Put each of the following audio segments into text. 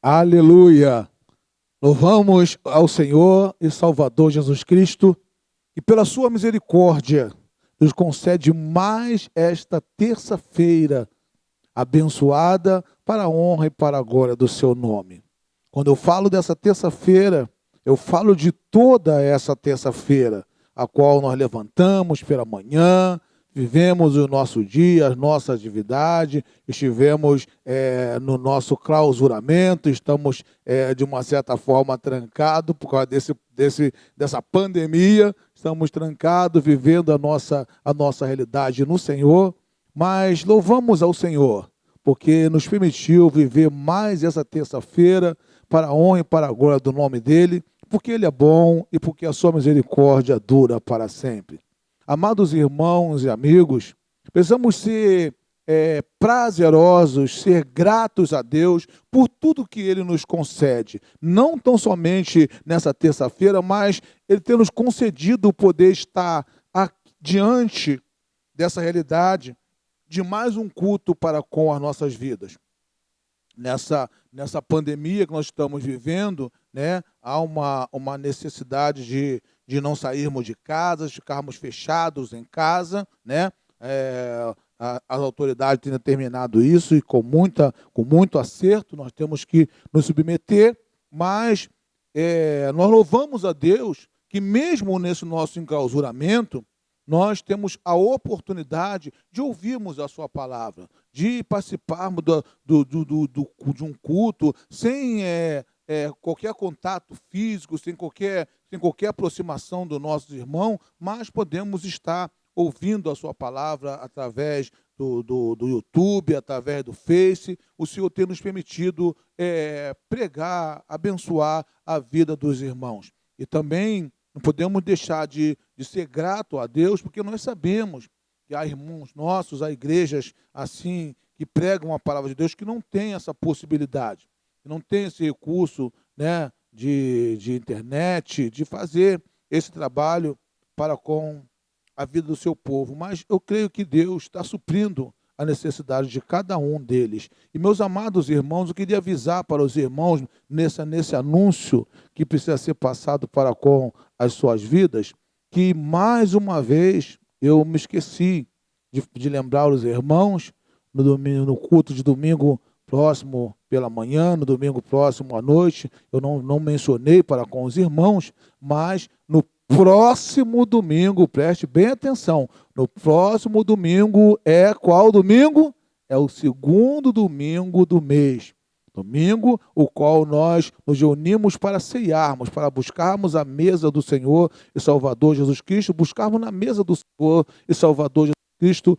Aleluia! Louvamos ao Senhor e Salvador Jesus Cristo, e pela sua misericórdia nos concede mais esta terça-feira abençoada para a honra e para a glória do seu nome. Quando eu falo dessa terça-feira, eu falo de toda essa terça-feira, a qual nós levantamos pela manhã, vivemos o nosso dia, a nossa atividade, estivemos no nosso clausuramento, estamos de uma certa forma trancados por causa dessa pandemia, estamos trancados, vivendo a nossa realidade no Senhor, mas louvamos ao Senhor, porque nos permitiu viver mais essa terça-feira para a honra e para a glória do nome dEle, porque Ele é bom e porque a sua misericórdia dura para sempre. Amados irmãos e amigos, precisamos ser prazerosos, ser gratos a Deus por tudo que Ele nos concede. Não tão somente nessa terça-feira, mas Ele tem nos concedido o poder estar diante dessa realidade de mais um culto para com as nossas vidas. Nessa pandemia que nós estamos vivendo, né, há uma necessidade de não sairmos de casa, ficarmos fechados em casa, né? As autoridades têm determinado isso e com muito acerto nós temos que nos submeter, mas nós louvamos a Deus que mesmo nesse nosso enclausuramento, nós temos a oportunidade de ouvirmos a sua palavra, de participarmos de um culto sem qualquer contato físico, sem qualquer aproximação do nosso irmão, mas podemos estar ouvindo a sua palavra através do YouTube, através do Face. O Senhor tem nos permitido pregar, abençoar a vida dos irmãos. E também não podemos deixar de ser grato a Deus, porque nós sabemos que há irmãos nossos, há igrejas assim, que pregam a palavra de Deus, que não têm essa possibilidade, que não têm esse recurso, né, de internet, de fazer esse trabalho para com a vida do seu povo. Mas eu creio que Deus está suprindo a necessidade de cada um deles. E, meus amados irmãos, eu queria avisar para os irmãos, nesse anúncio que precisa ser passado para com as suas vidas, que, mais uma vez, eu me esqueci de lembrar os irmãos, no culto de domingo próximo pela manhã, no domingo próximo à noite, eu não mencionei para com os irmãos, mas no próximo domingo, preste bem atenção, no próximo domingo é qual domingo? É o segundo domingo do mês. Domingo, o qual nós nos reunimos para ceiarmos, para buscarmos a mesa do Senhor e Salvador Jesus Cristo, buscarmos na mesa do Senhor e Salvador Jesus Cristo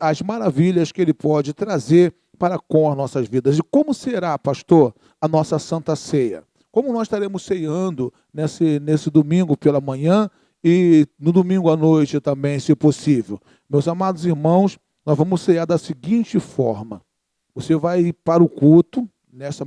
as maravilhas que Ele pode trazer para com as nossas vidas. E como será, pastor, a nossa Santa Ceia? Como nós estaremos ceando nesse domingo pela manhã e no domingo à noite também, se possível? Meus amados irmãos, nós vamos cear da seguinte forma. Você vai para o culto, nessa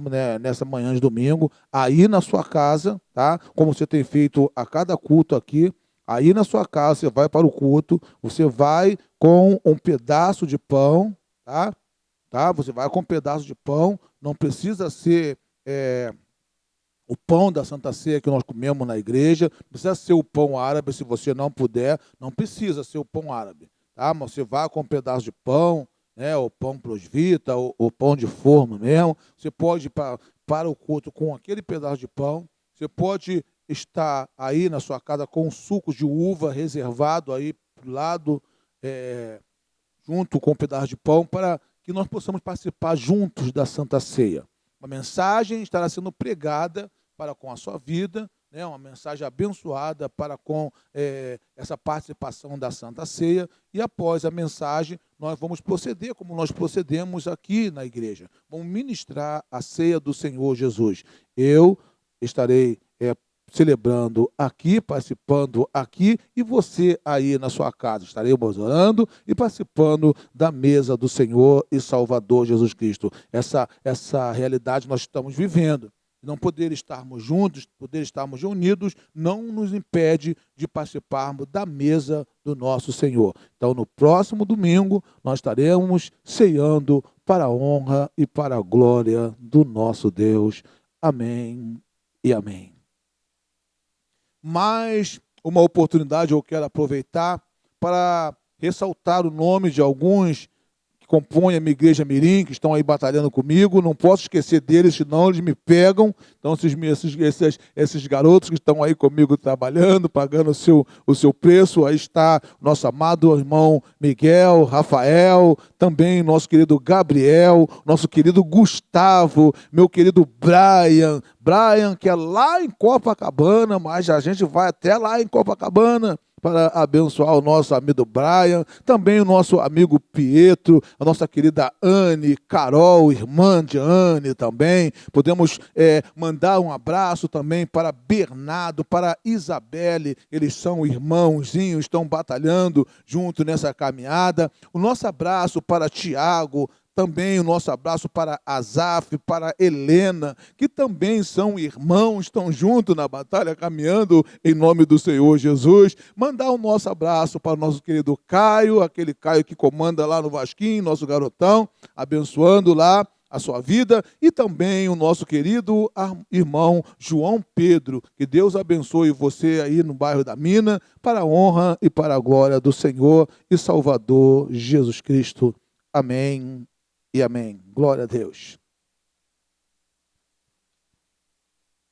manhã de domingo, aí na sua casa, tá? Como você tem feito a cada culto aqui, aí na sua casa você vai para o culto, você vai com um pedaço de pão, tá? Você vai com um pedaço de pão, não precisa ser o pão da Santa Ceia que nós comemos na igreja, precisa ser o pão árabe, se você não puder, não precisa ser o pão árabe, tá? Mas você vai com um pedaço de pão, né, o pão prosvita, o pão de forma mesmo, você pode ir para o culto com aquele pedaço de pão, você pode estar aí na sua casa com um suco de uva reservado aí do lado, junto com um pedaço de pão, para que nós possamos participar juntos da Santa Ceia. Uma mensagem estará sendo pregada para com a sua vida, né, uma mensagem abençoada para com essa participação da Santa Ceia, e após a mensagem nós vamos proceder como nós procedemos aqui na igreja. Vamos ministrar a ceia do Senhor Jesus. Eu estarei celebrando aqui, participando aqui, e você aí na sua casa. Estaremos orando e participando da mesa do Senhor e Salvador Jesus Cristo. Essa realidade nós estamos vivendo. Não poder estarmos juntos, poder estarmos reunidos, não nos impede de participarmos da mesa do nosso Senhor. Então, no próximo domingo, nós estaremos ceando para a honra e para a glória do nosso Deus. Amém e amém. Mais uma oportunidade eu quero aproveitar para ressaltar o nome de alguns que compõem a minha igreja Mirim, que estão aí batalhando comigo. Não posso esquecer deles, senão eles me pegam. Então, esses garotos que estão aí comigo trabalhando, pagando o seu preço, aí está nosso amado irmão Miguel, Rafael, também nosso querido Gabriel, nosso querido Gustavo, meu querido Brian, que é lá em Copacabana, mas a gente vai até lá em Copacabana para abençoar o nosso amigo Brian, também o nosso amigo Pietro, a nossa querida Anne, Carol, irmã de Anne também. Podemos mandar um abraço também para Bernardo, para Isabelle, eles são irmãozinhos, estão batalhando junto nessa caminhada. O nosso abraço para Tiago, também o nosso abraço para Azaf, para Helena, que também são irmãos, estão juntos na batalha, caminhando em nome do Senhor Jesus. Mandar o nosso abraço para o nosso querido Caio, aquele Caio que comanda lá no Vasquinho, nosso garotão, abençoando lá a sua vida, e também o nosso querido irmão João Pedro. Que Deus abençoe você aí no bairro da Mina, para a honra e para a glória do Senhor e Salvador Jesus Cristo. Amém e amém. Glória a Deus.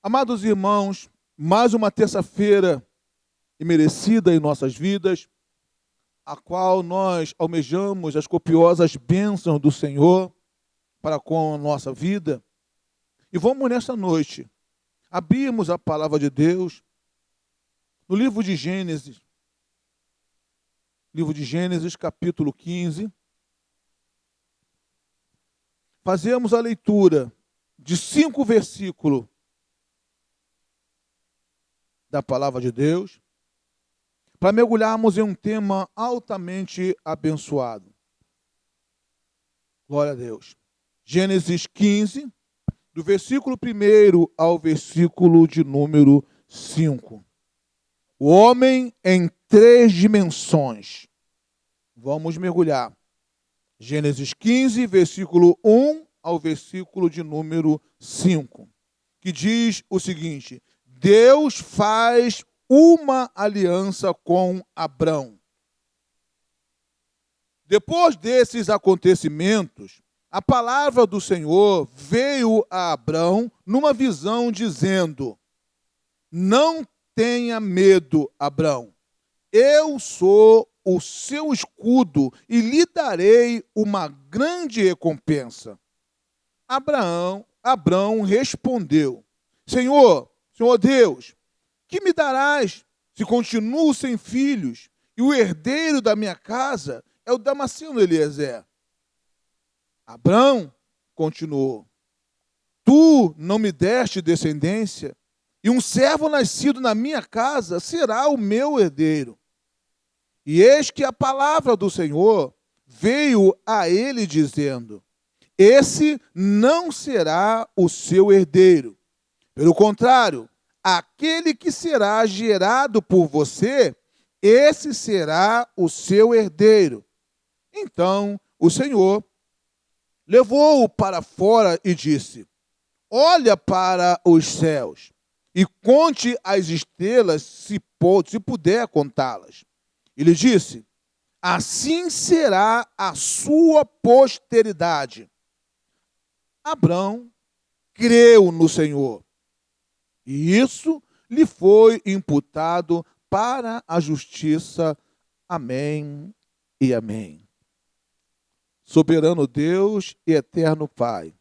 Amados irmãos, mais uma terça-feira imerecida em nossas vidas, a qual nós almejamos as copiosas bênçãos do Senhor para com a nossa vida. E vamos nesta noite abrirmos a palavra de Deus no livro de Gênesis, capítulo 15. Fazemos a leitura de 5 versículos da palavra de Deus, para mergulharmos em um tema altamente abençoado. Glória a Deus. Gênesis 15, do versículo 1 ao versículo de número 5. O homem em 3 dimensões. Vamos mergulhar. Gênesis 15, versículo 1 ao versículo de número 5, que diz o seguinte: Deus faz uma aliança com Abrão. Depois desses acontecimentos, a palavra do Senhor veio a Abrão numa visão dizendo: Não tenha medo, Abrão, eu sou o seu escudo e lhe darei uma grande recompensa. Abrão respondeu: Senhor Deus, que me darás se continuo sem filhos e o herdeiro da minha casa é o Damasceno Eliezer? Abrão continuou: Tu não me deste descendência, e um servo nascido na minha casa será o meu herdeiro. E eis que a palavra do Senhor veio a ele dizendo: Esse não será o seu herdeiro. Pelo contrário, aquele que será gerado por você, esse será o seu herdeiro. Então o Senhor levou-o para fora e disse: Olha para os céus e conte as estrelas, se puder contá-las. Ele disse: Assim será a sua posteridade. Abrão creu no Senhor, e isso lhe foi imputado para a justiça. Amém e amém. Soberano Deus e eterno Pai,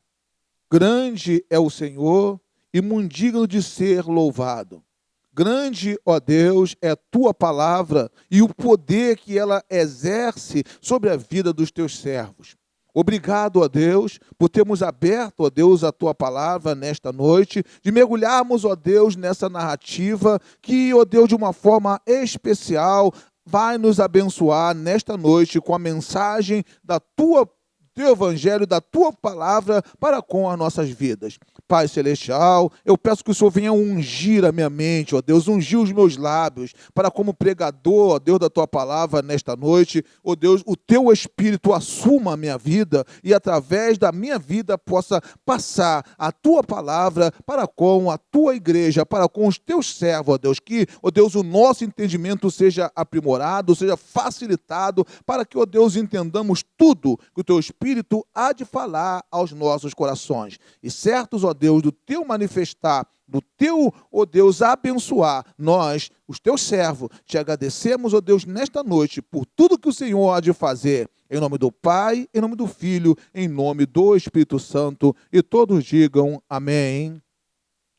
grande é o Senhor e muito digno de ser louvado. Grande, ó Deus, é a tua palavra e o poder que ela exerce sobre a vida dos teus servos. Obrigado, ó Deus, por termos aberto, ó Deus, a tua palavra nesta noite, de mergulharmos, ó Deus, nessa narrativa que, ó Deus, de uma forma especial, vai nos abençoar nesta noite com a mensagem do teu evangelho, da tua palavra para com as nossas vidas. Pai Celestial, eu peço que o Senhor venha ungir a minha mente, ó Deus, ungir os meus lábios, para como pregador, ó Deus, da tua palavra nesta noite, ó Deus, o teu Espírito assuma a minha vida e através da minha vida possa passar a tua palavra para com a tua igreja, para com os teus servos, ó Deus, que, ó Deus, o nosso entendimento seja aprimorado, seja facilitado, para que, ó Deus, entendamos tudo que o teu Espírito há de falar aos nossos corações. E certos, ó Deus, do teu manifestar, do teu, ó Deus, abençoar, nós, os teus servos, te agradecemos, ó Deus, nesta noite, por tudo que o Senhor há de fazer. Em nome do Pai, em nome do Filho, em nome do Espírito Santo. E todos digam amém.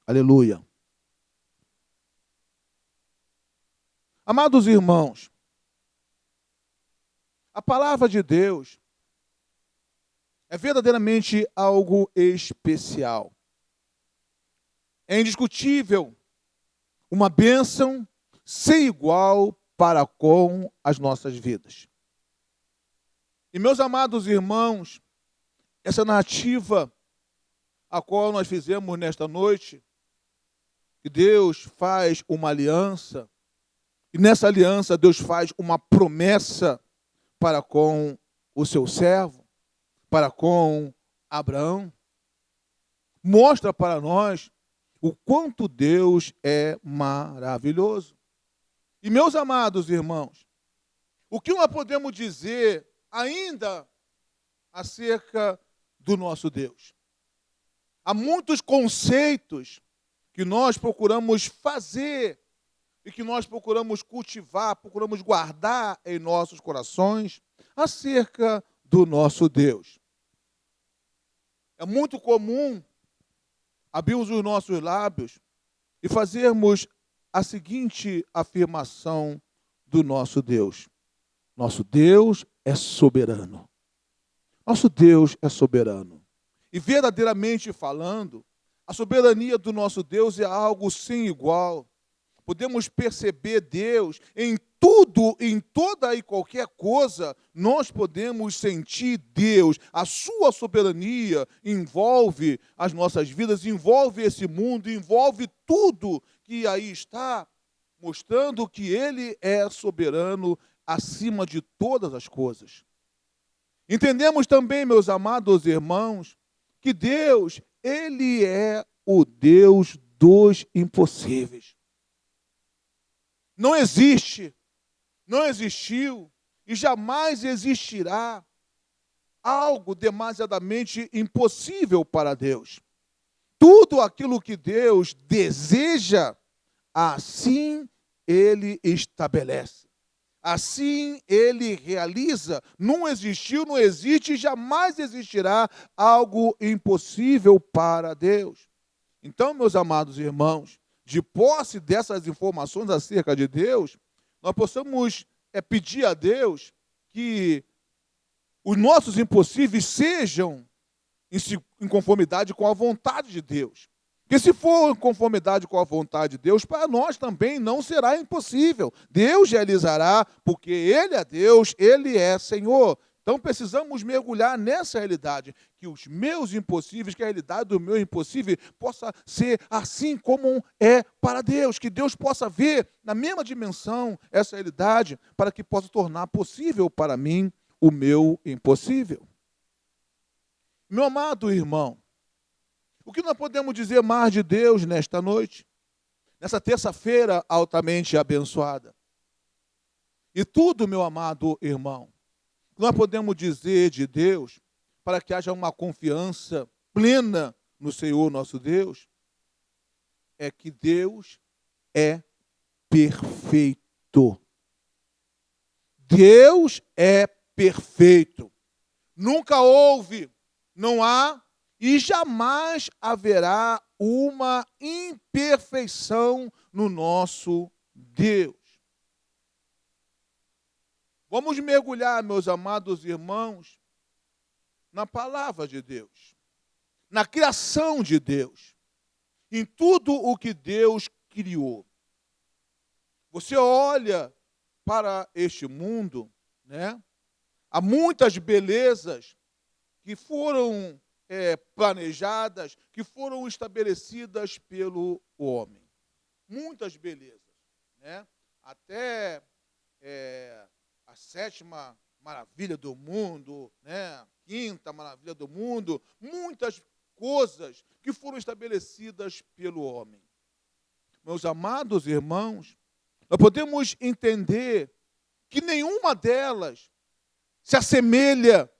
Aleluia. Amados irmãos, a palavra de Deus é verdadeiramente algo especial. É indiscutível, uma bênção sem igual para com as nossas vidas. E meus amados irmãos, essa narrativa a qual nós fizemos nesta noite, que Deus faz uma aliança, e nessa aliança Deus faz uma promessa para com o seu servo, para com Abraão, mostra para nós o quanto Deus é maravilhoso. E meus amados irmãos, o que nós podemos dizer ainda acerca do nosso Deus? Há muitos conceitos que nós procuramos fazer e que nós procuramos cultivar, procuramos guardar em nossos corações acerca do nosso Deus. É muito comum abrirmos os nossos lábios e fazermos a seguinte afirmação do nosso Deus. Nosso Deus é soberano. Nosso Deus é soberano. E verdadeiramente falando, a soberania do nosso Deus é algo sem igual. Podemos perceber Deus em tudo, em toda e qualquer coisa, nós podemos sentir Deus. A sua soberania envolve as nossas vidas, envolve esse mundo, envolve tudo que aí está, mostrando que Ele é soberano acima de todas as coisas. Entendemos também, meus amados irmãos, que Deus, Ele é o Deus dos impossíveis. Não existe, não existiu e jamais existirá algo demasiadamente impossível para Deus. Tudo aquilo que Deus deseja, assim Ele estabelece. Assim Ele realiza. Não existiu, não existe e jamais existirá algo impossível para Deus. Então, meus amados irmãos, de posse dessas informações acerca de Deus, nós possamos pedir a Deus que os nossos impossíveis sejam em conformidade com a vontade de Deus. Porque se for em conformidade com a vontade de Deus, para nós também não será impossível. Deus realizará, porque Ele é Deus, Ele é Senhor. Então precisamos mergulhar nessa realidade, que os meus impossíveis, que a realidade do meu impossível possa ser assim como é para Deus, que Deus possa ver na mesma dimensão essa realidade, para que possa tornar possível para mim o meu impossível. Meu amado irmão, o que nós podemos dizer mais de Deus nesta noite, nessa terça-feira altamente abençoada? E tudo, meu amado irmão, nós podemos dizer de Deus, para que haja uma confiança plena no Senhor nosso Deus, é que Deus é perfeito. Deus é perfeito. Nunca houve, não há e jamais haverá uma imperfeição no nosso Deus. Vamos mergulhar, meus amados irmãos, na palavra de Deus, na criação de Deus, em tudo o que Deus criou. Você olha para este mundo, né? Há muitas belezas que foram planejadas, que foram estabelecidas pelo homem. Muitas belezas, né? Até a sétima maravilha do mundo, né? A quinta maravilha do mundo, muitas coisas que foram estabelecidas pelo homem. Meus amados irmãos, nós podemos entender que nenhuma delas se assemelha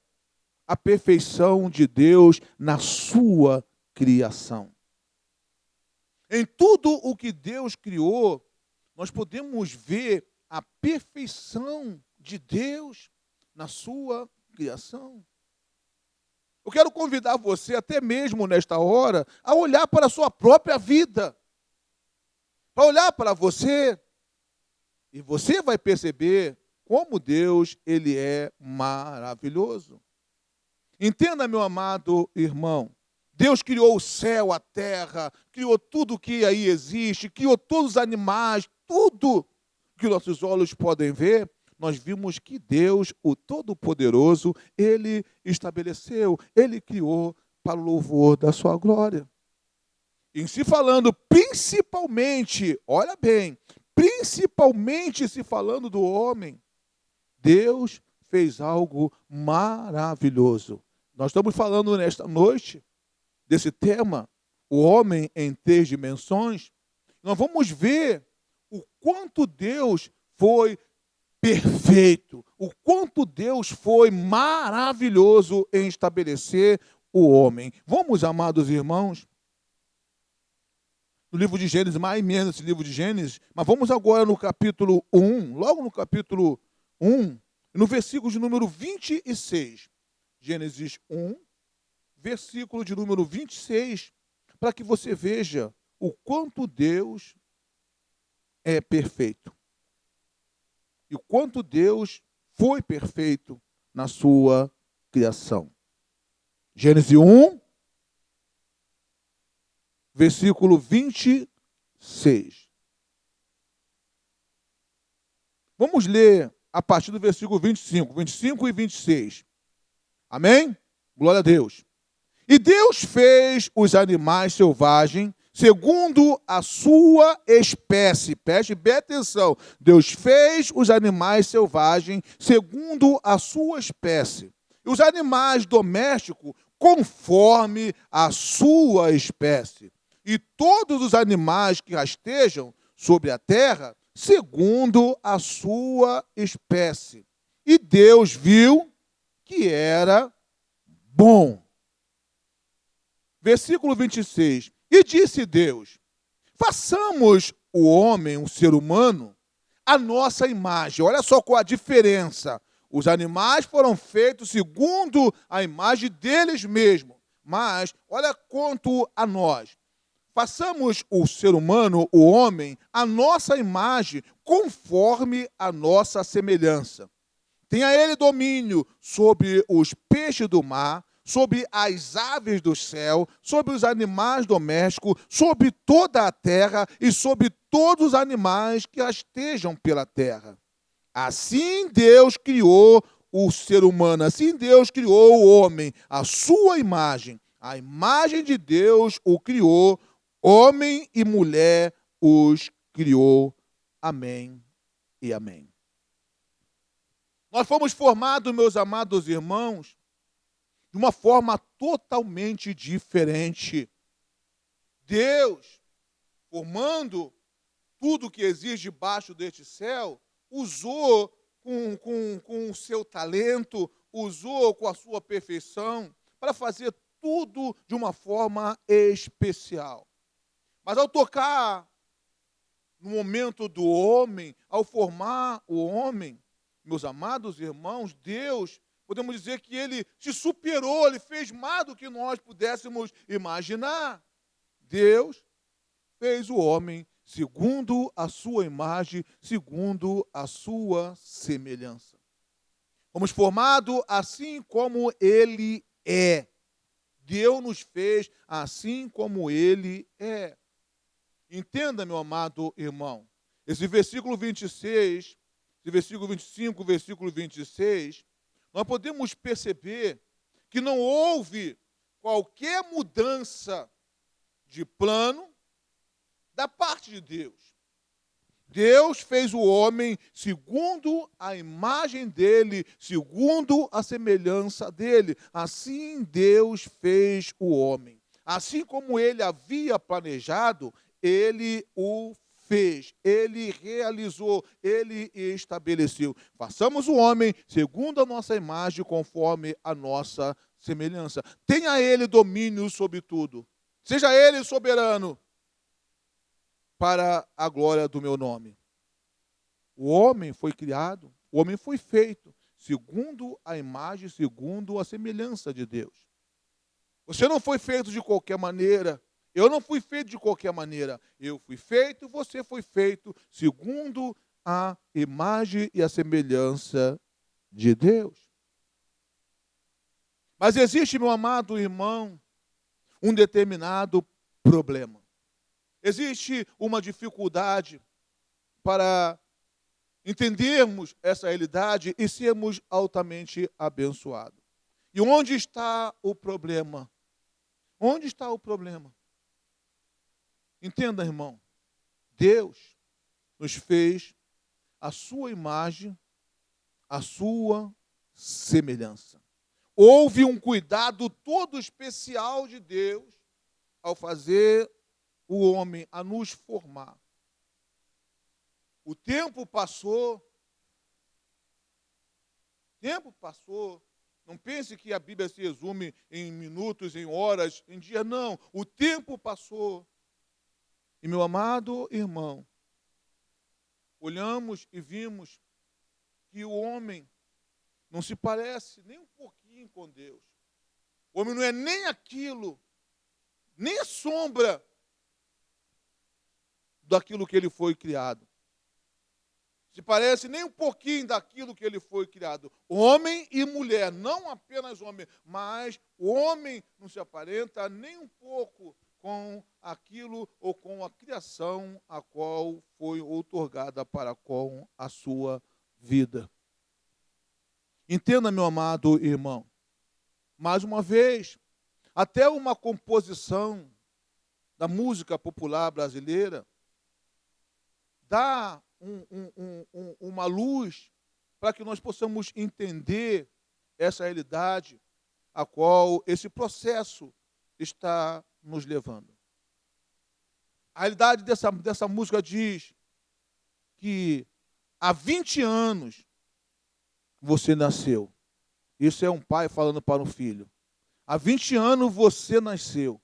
à perfeição de Deus na sua criação. Em tudo o que Deus criou, nós podemos ver a perfeição de Deus na sua criação. Eu quero convidar você, até mesmo nesta hora, a olhar para a sua própria vida, para olhar para você, e você vai perceber como Deus, Ele é maravilhoso. Entenda, meu amado irmão, Deus criou o céu, a terra, criou tudo que aí existe, criou todos os animais, tudo que nossos olhos podem ver. Nós vimos que Deus, o Todo-Poderoso, Ele estabeleceu, Ele criou para o louvor da sua glória. Em se falando principalmente, olha bem, principalmente se falando do homem, Deus fez algo maravilhoso. Nós estamos falando nesta noite desse tema, o homem em 3 dimensões. Nós vamos ver o quanto Deus foi perfeito, o quanto Deus foi maravilhoso em estabelecer o homem. Vamos, amados irmãos, no livro de Gênesis, mais ou menos esse livro de Gênesis, mas vamos agora no capítulo 1, logo no capítulo 1, no versículo de número 26. Gênesis 1, versículo de número 26, para que você veja o quanto Deus é perfeito. E o quanto Deus foi perfeito na sua criação. Gênesis 1, versículo 26. Vamos ler a partir do versículo 25 e 26. Amém? Glória a Deus. E Deus fez os animais selvagens segundo a sua espécie. Preste bem atenção. Deus fez os animais selvagens segundo a sua espécie. E os animais domésticos conforme a sua espécie. E todos os animais que rastejam sobre a terra segundo a sua espécie. E Deus viu que era bom. Versículo 26. E disse Deus, façamos o homem, um ser humano, a nossa imagem. Olha só qual a diferença. Os animais foram feitos segundo a imagem deles mesmos. Mas, olha quanto a nós. Façamos o ser humano, o homem, a nossa imagem, conforme a nossa semelhança. Tenha ele domínio sobre os peixes do mar, sobre as aves do céu, sobre os animais domésticos, sobre toda a terra e sobre todos os animais que rastejam pela terra. Assim Deus criou o ser humano, assim Deus criou o homem, a sua imagem. A imagem de Deus o criou, homem e mulher os criou. Amém e amém. Nós fomos formados, meus amados irmãos, de uma forma totalmente diferente. Deus, formando tudo que existe debaixo deste céu, usou com o seu talento, usou com a sua perfeição, para fazer tudo de uma forma especial. Mas ao tocar no momento do homem, ao formar o homem, meus amados irmãos, Deus, podemos dizer que Ele se superou, Ele fez mais do que nós pudéssemos imaginar. Deus fez o homem segundo a sua imagem, segundo a sua semelhança. Fomos formados assim como Ele é. Deus nos fez assim como Ele é. Entenda, meu amado irmão, esse versículo 26, esse versículo 25, versículo 26, nós podemos perceber que não houve qualquer mudança de plano da parte de Deus. Deus fez o homem segundo a imagem dele, segundo a semelhança dele. Assim Deus fez o homem. Assim como ele havia planejado, ele o fez, ele realizou, ele estabeleceu. Façamos o homem segundo a nossa imagem, conforme a nossa semelhança. Tenha ele domínio sobre tudo. Seja ele soberano para a glória do meu nome. O homem foi criado, o homem foi feito segundo a imagem, segundo a semelhança de Deus. Você não foi feito de qualquer maneira. Eu não fui feito de qualquer maneira. Eu fui feito, você foi feito segundo a imagem e a semelhança de Deus. Mas existe, meu amado irmão, um determinado problema. Existe uma dificuldade para entendermos essa realidade e sermos altamente abençoados. E onde está o problema? Onde está o problema? Entenda, irmão, Deus nos fez a sua imagem, a sua semelhança. Houve um cuidado todo especial de Deus ao fazer o homem, a nos formar. O tempo passou. Não pense que a Bíblia se resume em minutos, em horas, em dias. Não, o tempo passou. E, meu amado irmão, olhamos e vimos que o homem não se parece nem um pouquinho com Deus. O homem não é nem aquilo, nem a sombra daquilo que ele foi criado. Se parece nem um pouquinho daquilo que ele foi criado. Homem e mulher, não apenas homem, mas o homem não se aparenta nem um pouco com aquilo ou com a criação a qual foi outorgada para com a sua vida. Entenda, meu amado irmão, mais uma vez, até uma composição da música popular brasileira dá uma luz para que nós possamos entender essa realidade a qual esse processo está nos levando. A realidade dessa música diz que há 20 anos você nasceu. Isso é um pai falando para um filho. Há 20 anos você nasceu.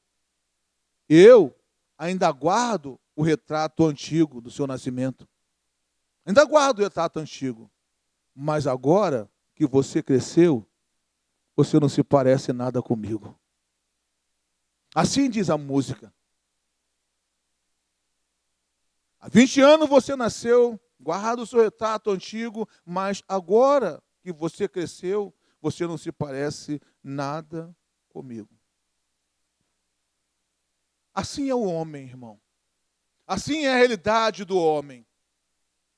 Eu ainda guardo o retrato antigo do seu nascimento. Ainda guardo o retrato antigo. Mas agora que você cresceu, você não se parece nada comigo. Assim diz a música. Há 20 anos você nasceu, guarda o seu retrato antigo, mas agora que você cresceu, você não se parece nada comigo. Assim é o homem, irmão. Assim é a realidade do homem.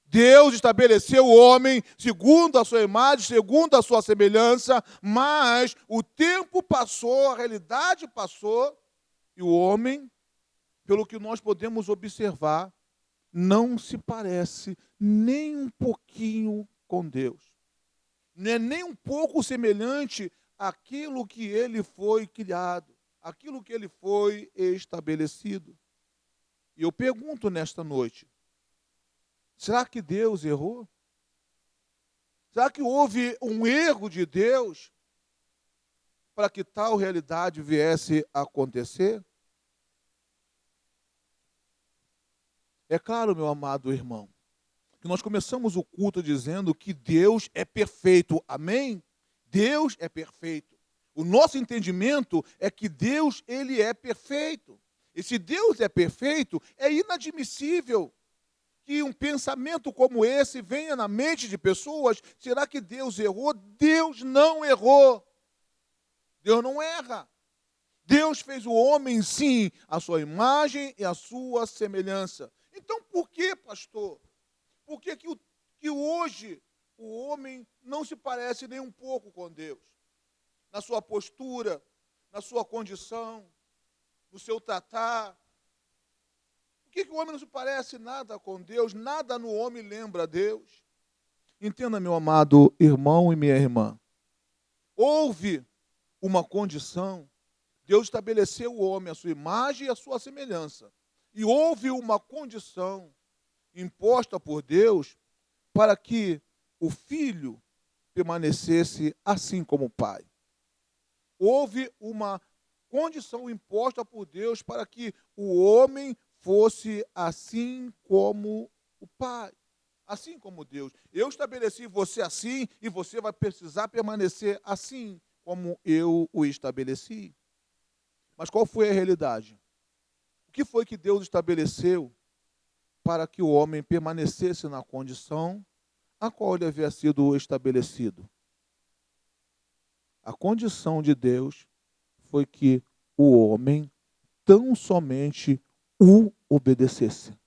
Deus estabeleceu o homem segundo a sua imagem, segundo a sua semelhança, mas o tempo passou, a realidade passou, e o homem, pelo que nós podemos observar, não se parece nem um pouquinho com Deus. Não é nem um pouco semelhante àquilo que ele foi criado, àquilo que ele foi estabelecido. E eu pergunto nesta noite, será que Deus errou? Será que houve um erro de Deus para que tal realidade viesse a acontecer? É claro, meu amado irmão, que nós começamos o culto dizendo que Deus é perfeito. Amém? Deus é perfeito. O nosso entendimento é que Deus, ele é perfeito. E se Deus é perfeito, é inadmissível que um pensamento como esse venha na mente de pessoas. Será que Deus errou? Deus não errou. Deus não erra. Deus fez o homem, sim, a sua imagem e a sua semelhança. Então, por que, pastor? Por que hoje o homem não se parece nem um pouco com Deus? na sua postura, na sua condição, no seu tratar. Por que o homem não se parece nada com Deus? Nada no homem lembra a Deus. Entenda, meu amado irmão e minha irmã. Houve uma condição. Deus estabeleceu o homem à sua imagem e à sua semelhança. E houve uma condição imposta por Deus para que o filho permanecesse assim como o pai. Houve uma condição imposta por Deus para que o homem fosse assim como o pai, assim como Deus. Eu estabeleci você assim e você vai precisar permanecer assim como eu o estabeleci. Mas qual foi a realidade? O que foi que Deus estabeleceu para que o homem permanecesse na condição a qual ele havia sido estabelecido? A condição de Deus foi que o homem tão somente o obedecesse.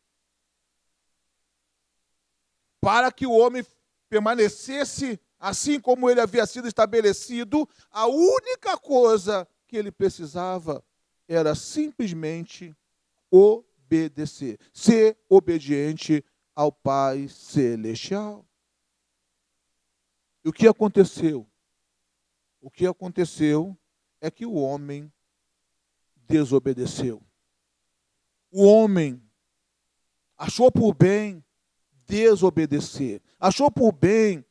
Para que o homem permanecesse assim como ele havia sido estabelecido, a única coisa que ele precisava era simplesmente obedecer, ser obediente ao Pai Celestial. E o que aconteceu? O que aconteceu é que o homem desobedeceu. O homem achou por bem desobedecer. Achou por bem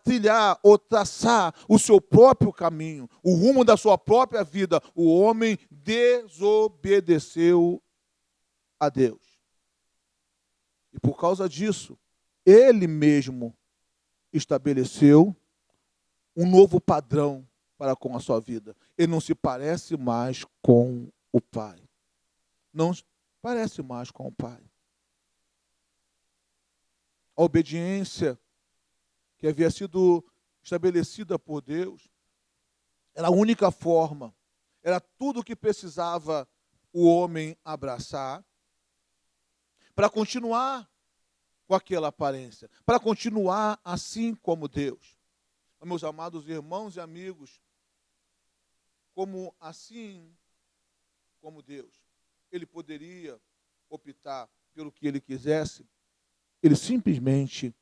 trilhar ou traçar o seu próprio caminho, o rumo da sua própria vida. O homem desobedeceu a Deus. E por causa disso, ele mesmo estabeleceu um novo padrão para com a sua vida. Ele não se parece mais com o Pai. Não parece mais com o Pai. A obediência que havia sido estabelecida por Deus era a única forma, era tudo o que precisava o homem abraçar para continuar com aquela aparência, para continuar assim como Deus. Meus amados irmãos e amigos, como assim como Deus, ele poderia optar pelo que ele quisesse, ele simplesmente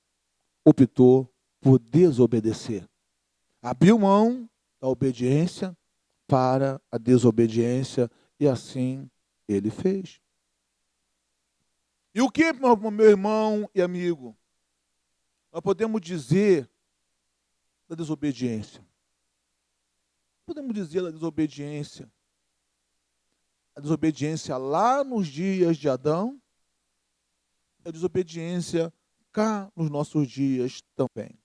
optou por desobedecer. Abriu mão da obediência para a desobediência e assim ele fez. E o que, meu irmão e amigo, nós podemos dizer da desobediência? Podemos dizer da desobediência. A desobediência lá nos dias de Adão, a desobediência cá nos nossos dias também.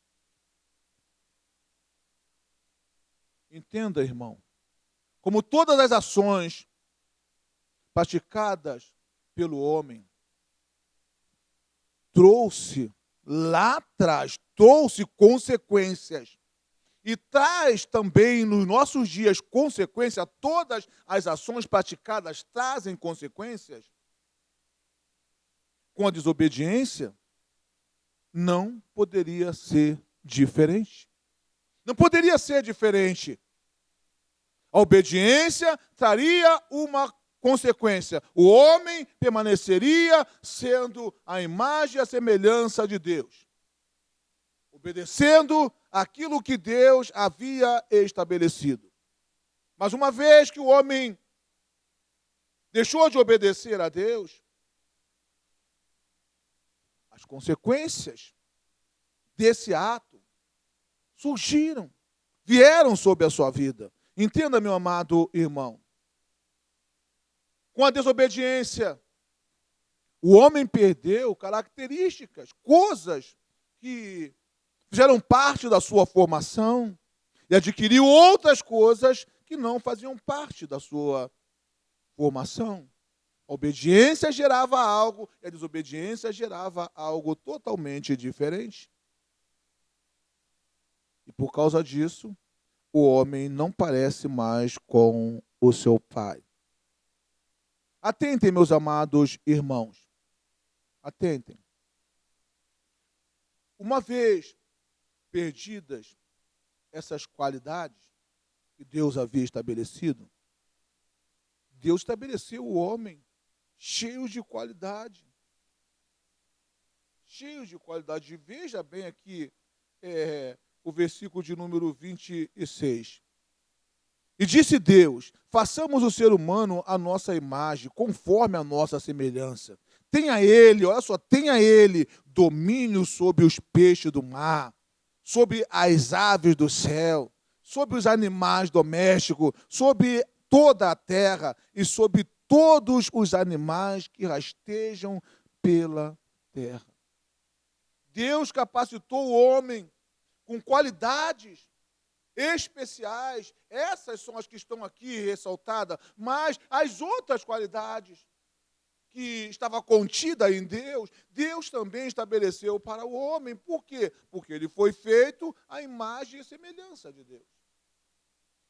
Entenda, irmão, como todas as ações praticadas pelo homem, lá atrás, trouxe consequências. E traz também nos nossos dias consequência, todas as ações praticadas trazem consequências. Com a desobediência, não poderia ser diferente. Não poderia ser diferente. A obediência traria uma consequência. O homem permaneceria sendo a imagem e a semelhança de Deus, obedecendo aquilo que Deus havia estabelecido. Mas uma vez que o homem deixou de obedecer a Deus, as consequências desse ato surgiram, vieram sobre a sua vida. Entenda, meu amado irmão. Com a desobediência, o homem perdeu características, coisas que fizeram parte da sua formação e adquiriu outras coisas que não faziam parte da sua formação. A obediência gerava algo e a desobediência gerava algo totalmente diferente. E por causa disso, o homem não parece mais com o seu pai. Atentem, meus amados irmãos. Atentem. Uma vez perdidas essas qualidades, que Deus havia estabelecido? Deus estabeleceu o homem cheio de qualidade. Cheio de qualidade. Veja bem aqui o versículo de número 26. E disse Deus: façamos o ser humano à nossa imagem, conforme a nossa semelhança. Tenha ele, olha só, tenha ele domínio sobre os peixes do mar, sobre as aves do céu, sobre os animais domésticos, sobre toda a terra e sobre todos os animais que rastejam pela terra. Deus capacitou o homem com qualidades especiais. Essas são as que estão aqui ressaltadas, mas as outras qualidades que estava contida em Deus, Deus também estabeleceu para o homem. Por quê? Porque ele foi feito à imagem e semelhança de Deus.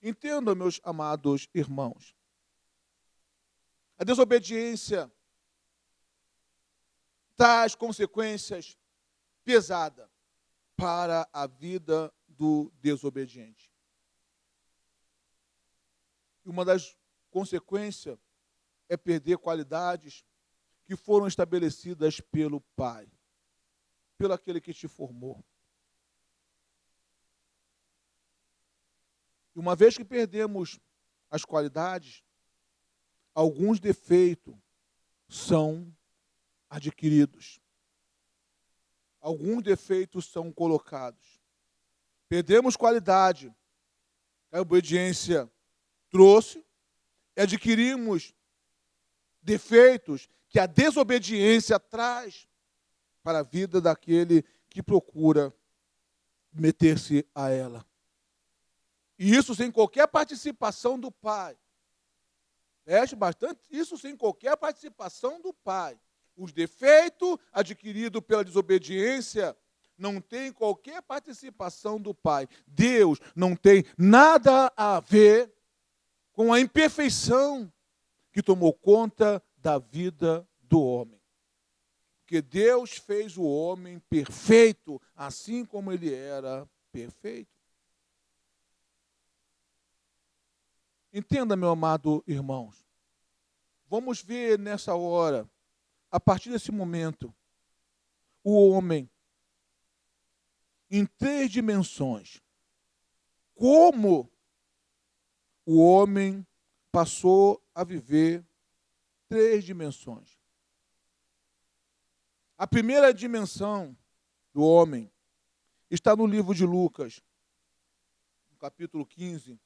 Entendam, meus amados irmãos. A desobediência traz consequências pesadas para a vida do desobediente. E uma das consequências é perder qualidades que foram estabelecidas pelo Pai, pelo aquele que te formou. E uma vez que perdemos as qualidades, alguns defeitos são adquiridos. Alguns defeitos são colocados. Perdemos qualidade, a obediência trouxe, e adquirimos defeitos que a desobediência traz para a vida daquele que procura meter-se a ela. E isso sem qualquer participação do Pai. Preste bastante, isso sem qualquer participação do Pai. Os defeitos adquiridos pela desobediência não tem qualquer participação do Pai. Deus não tem nada a ver com a imperfeição que tomou conta da vida do homem. Porque Deus fez o homem perfeito, assim como ele era perfeito. Entenda, meu amado irmãos. Vamos ver nessa hora, a partir desse momento, o homem em 3 dimensões. Como o homem passou a viver 3 dimensões. A primeira dimensão do homem está no livro de Lucas, no capítulo 15.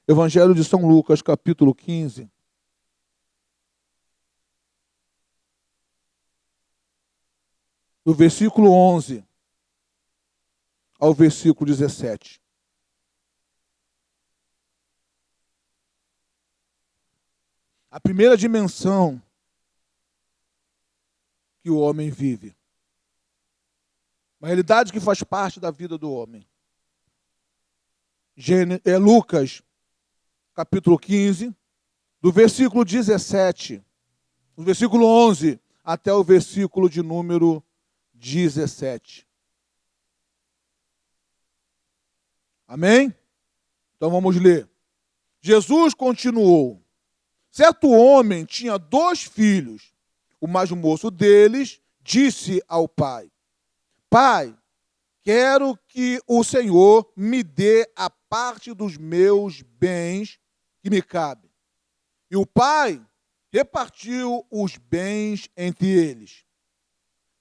Evangelho de São Lucas, capítulo 15. Do versículo 11 ao versículo 17. A primeira dimensão que o homem vive. Uma realidade que faz parte da vida do homem. Lucas, capítulo 15, do versículo 17, do versículo 11 até o versículo de número 17. Amém? Então vamos ler. Jesus continuou. Certo homem tinha 2 filhos. O mais moço deles disse ao pai: Pai, quero que o Senhor me dê a parte dos meus bens que me cabe. E o pai repartiu os bens entre eles.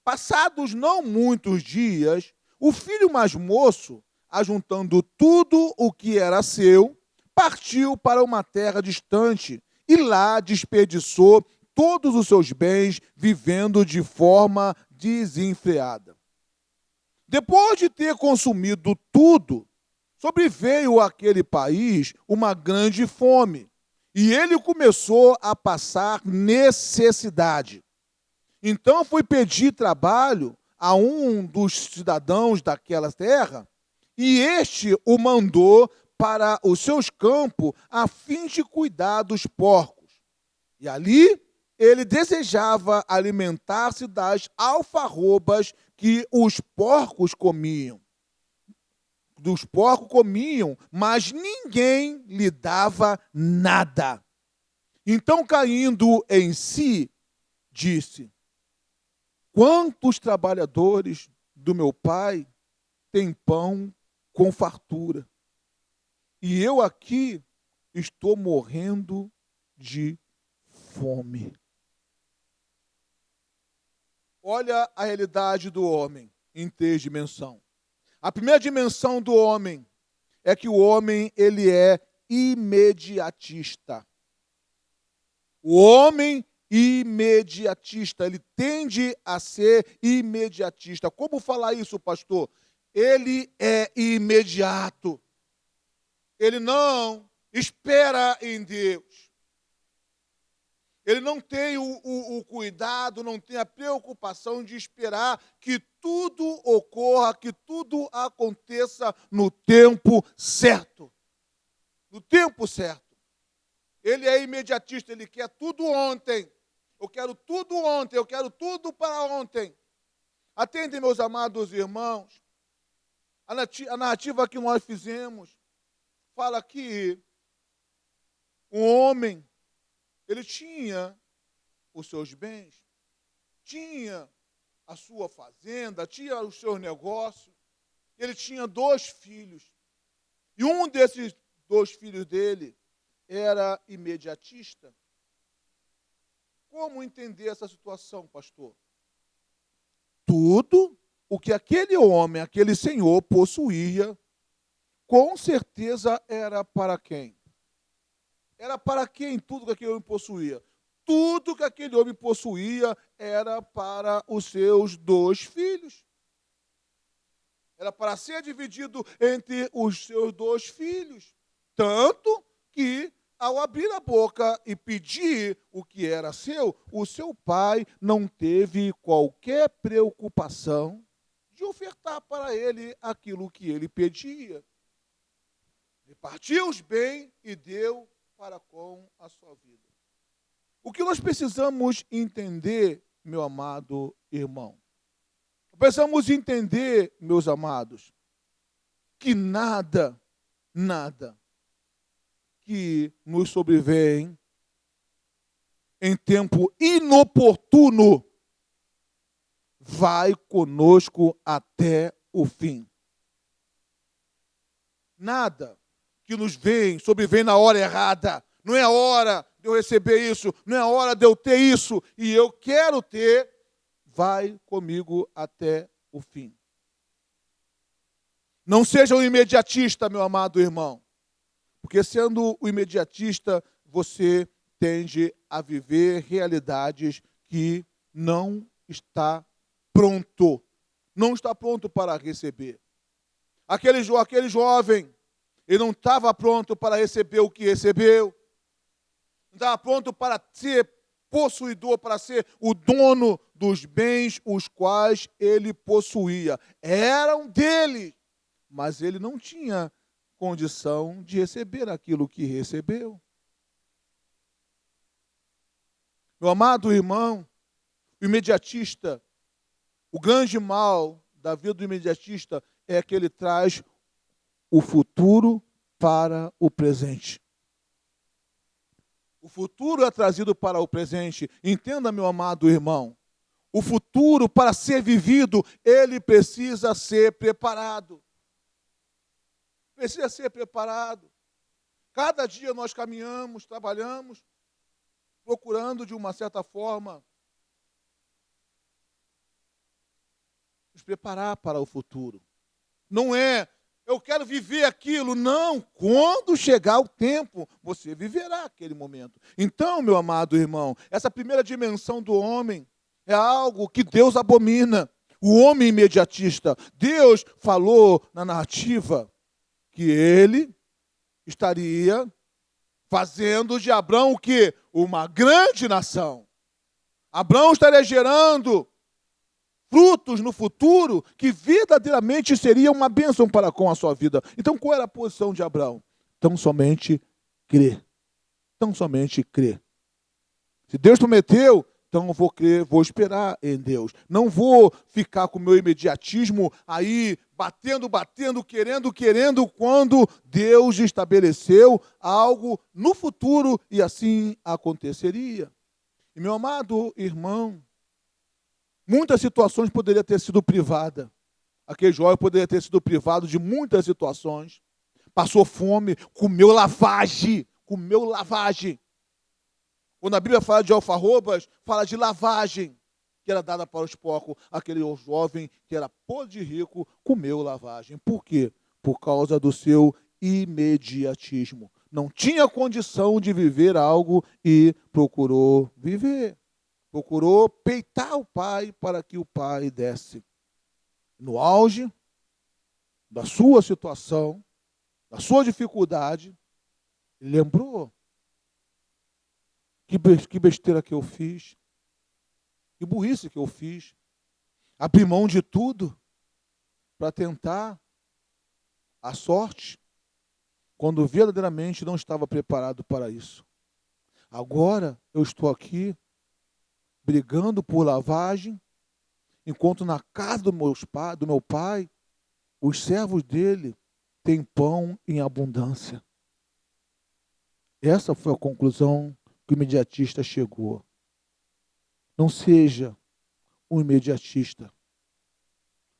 Passados não muitos dias, o filho mais moço, ajuntando tudo o que era seu, partiu para uma terra distante e lá desperdiçou todos os seus bens, vivendo de forma desenfreada. Depois de ter consumido tudo, sobreveio àquele país uma grande fome, e ele começou a passar necessidade. Então foi pedir trabalho a um dos cidadãos daquela terra, e este o mandou para os seus campos a fim de cuidar dos porcos. E ali ele desejava alimentar-se das alfarrobas que os porcos comiam. dos porcos comiam, mas ninguém lhe dava nada. Então, caindo em si, disse: quantos trabalhadores do meu pai têm pão com fartura, e eu aqui estou morrendo de fome. Olha a realidade do homem em 3 dimensões. A primeira dimensão do homem é que o homem, ele é imediatista. O homem imediatista, ele tende a ser imediatista. Como falar isso, pastor? Ele é imediato. Ele não espera em Deus. Ele não tem o cuidado, não tem a preocupação de esperar que tudo ocorra, que tudo aconteça no tempo certo. No tempo certo. Ele é imediatista, ele quer tudo ontem. Eu quero tudo ontem, eu quero tudo para ontem. Atendem, meus amados irmãos. A narrativa que nós fizemos fala que um homem, ele tinha os seus bens, tinha a sua fazenda, tinha os seus negócios. Ele tinha 2 filhos. E um desses 2 filhos dele era imediatista. Como entender essa situação, pastor? Tudo o que aquele homem, aquele senhor possuía, com certeza era para quem? Era para quem tudo que aquele homem possuía? Tudo que aquele homem possuía era para os seus 2 filhos. Era para ser dividido entre os seus 2 filhos. Tanto que, ao abrir a boca e pedir o que era seu, o seu pai não teve qualquer preocupação de ofertar para ele aquilo que ele pedia. Repartiu os bens e deu para com a sua vida. O que nós precisamos entender, meu amado irmão? Precisamos entender, meus amados, que nada que nos sobrevém em tempo inoportuno vai conosco até o fim. Nada que nos sobrevém na hora errada. Não é a hora de eu receber isso, não é a hora de eu ter isso, e eu quero ter, vai comigo até o fim. Não seja um imediatista, meu amado irmão, porque sendo o imediatista, você tende a viver realidades que não está pronto. Não está pronto para receber. Aquele jovem, ele não estava pronto para receber o que recebeu. Não estava pronto para ser possuidor, para ser o dono dos bens os quais ele possuía. Eram dele, mas ele não tinha condição de receber aquilo que recebeu. Meu amado irmão, o imediatista, o grande mal da vida do imediatista é que ele traz o futuro para o presente. O futuro é trazido para o presente. Entenda, meu amado irmão, o futuro, para ser vivido, ele precisa ser preparado. Precisa ser preparado. Cada dia nós caminhamos, trabalhamos, procurando de uma certa forma nos preparar para o futuro. Não é, eu quero viver aquilo, não. Quando chegar o tempo, você viverá aquele momento. Então, meu amado irmão, essa primeira dimensão do homem é algo que Deus abomina. O homem imediatista. Deus falou na narrativa que ele estaria fazendo de Abrão o quê? Uma grande nação. Abrão estaria gerando frutos no futuro que verdadeiramente seria uma bênção para com a sua vida. Então, qual era a posição de Abrão? Tão somente crer. Tão somente crer. Se Deus prometeu, Então eu vou crer, vou esperar em Deus. Não vou ficar com o meu imediatismo aí, batendo, querendo, quando Deus estabeleceu algo no futuro e assim aconteceria. E meu amado irmão, muitas situações poderiam ter sido privadas. Aquele jovem poderia ter sido privado de muitas situações. Passou fome, comeu lavagem. Quando a Bíblia fala de alfarrobas, fala de lavagem, que era dada para os porcos. Aquele jovem que era podre de rico, comeu lavagem. Por quê? Por causa do seu imediatismo. Não tinha condição de viver algo e procurou viver. Procurou peitar o pai para que o pai desse. No auge da sua situação, da sua dificuldade, ele lembrou: que besteira que eu fiz, que burrice que eu fiz, abri mão de tudo para tentar a sorte, quando verdadeiramente não estava preparado para isso. Agora eu estou aqui, brigando por lavagem, enquanto na casa do meu pai, os servos dele têm pão em abundância. Essa foi a conclusão que o imediatista chegou. Não seja um imediatista.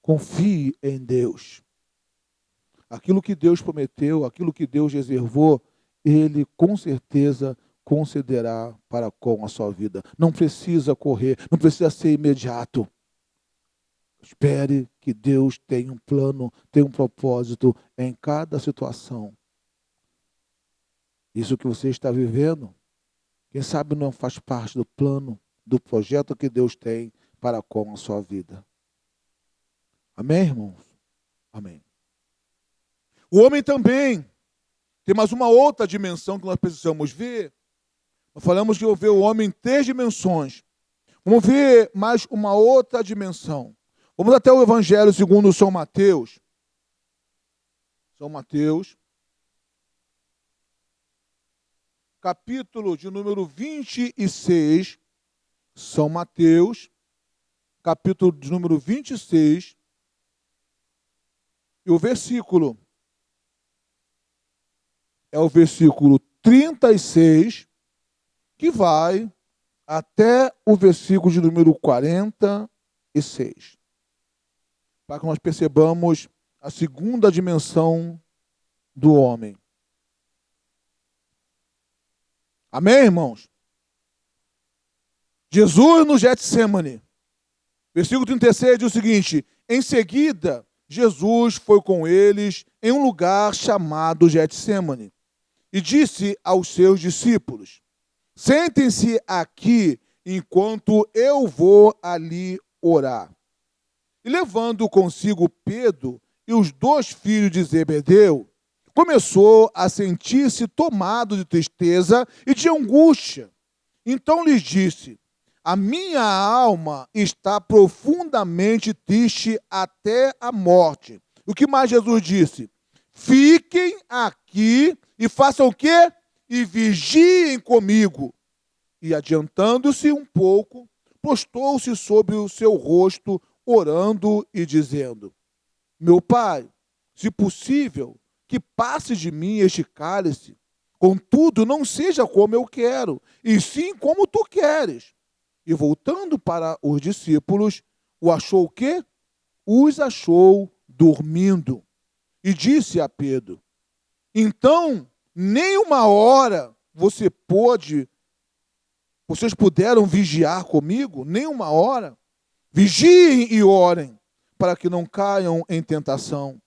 Confie em Deus. Aquilo que Deus prometeu, aquilo que Deus reservou, Ele com certeza concederá para com a sua vida. Não precisa correr, não precisa ser imediato. Espere que Deus tenha um plano, tenha um propósito em cada situação. Isso que você está vivendo, quem sabe não faz parte do plano, do projeto que Deus tem para com a sua vida. Amém, irmãos? Amém. O homem também tem mais uma outra dimensão que nós precisamos ver. Nós falamos que eu ver o homem em 3 dimensões. Vamos ver mais uma outra dimensão. Vamos até o Evangelho segundo São Mateus. São Mateus, capítulo de número 26. São Mateus, capítulo de número 26. E o versículo é o versículo 36, que vai até o versículo de número 46. Para que nós percebamos a segunda dimensão do homem. Amém, irmãos? Jesus no Getsêmani. Versículo 36 diz o seguinte: em seguida, Jesus foi com eles em um lugar chamado Getsêmani e disse aos seus discípulos: sentem-se aqui enquanto eu vou ali orar. E levando consigo Pedro e os 2 filhos de Zebedeu, começou a sentir-se tomado de tristeza e de angústia. Então lhes disse: a minha alma está profundamente triste até a morte. O que mais Jesus disse? Fiquem aqui e façam o quê? E vigiem comigo. E adiantando-se um pouco, postou-se sobre o seu rosto, orando e dizendo: meu Pai, se possível, que passe de mim este cálice, contudo não seja como eu quero, e sim como tu queres. E voltando para os discípulos, o achou o quê? Os achou dormindo. E disse a Pedro: então, nem uma hora vocês puderam vigiar comigo? Nem uma hora? Vigiem e orem, para que não caiam em tentação.